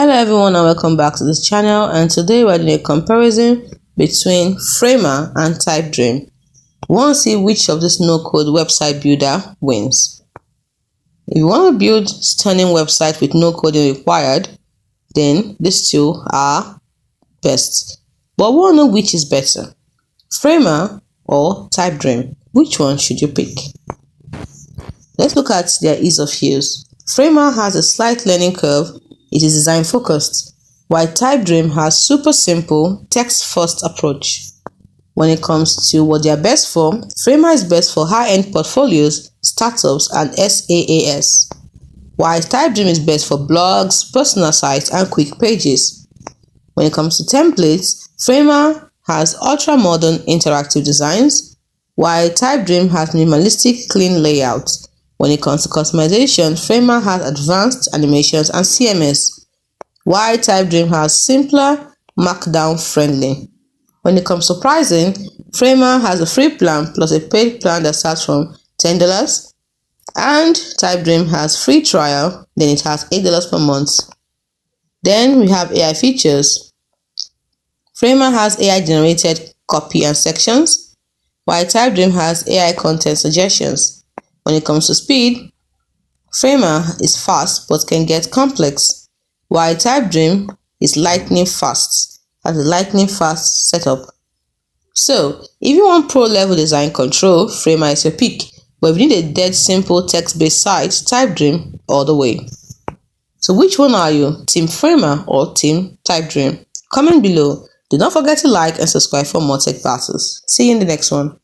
Hello everyone and welcome back to this channel, and today we're doing a comparison between Framer and Typedream. We want to see which of this no-code website builder wins. If you want to build stunning website with no coding required, then these two are best. But we want to know which is better, Framer or Typedream. Which one should you pick? Let's look at their ease of use. Framer has a slight learning curve. It is design focused, while Typedream has super simple text-first approach. When it comes to what they are best for, Framer is best for high-end portfolios, startups, and SaaS, while Typedream is best for blogs, personal sites, and quick pages. When it comes to templates, Framer has ultra-modern interactive designs, while Typedream has minimalistic, clean layouts. When it comes to customization, Framer has advanced animations and CMS, while Typedream has simpler, markdown friendly. When it comes to pricing, Framer has a free plan plus a paid plan that starts from $10, and Typedream has free trial, then it has $8 per month. Then we have AI features. Framer has AI generated copy and sections, while Typedream has AI content suggestions. When it comes to speed, Framer is fast but can get complex, while Typedream is lightning fast, has a lightning fast setup. So, if you want pro-level design control, Framer is your pick, but if you need a dead simple text-based site, Typedream all the way. So which one are you, Team Framer or Team Typedream? Comment below. Do not forget to like and subscribe for more tech battles. See you in the next one.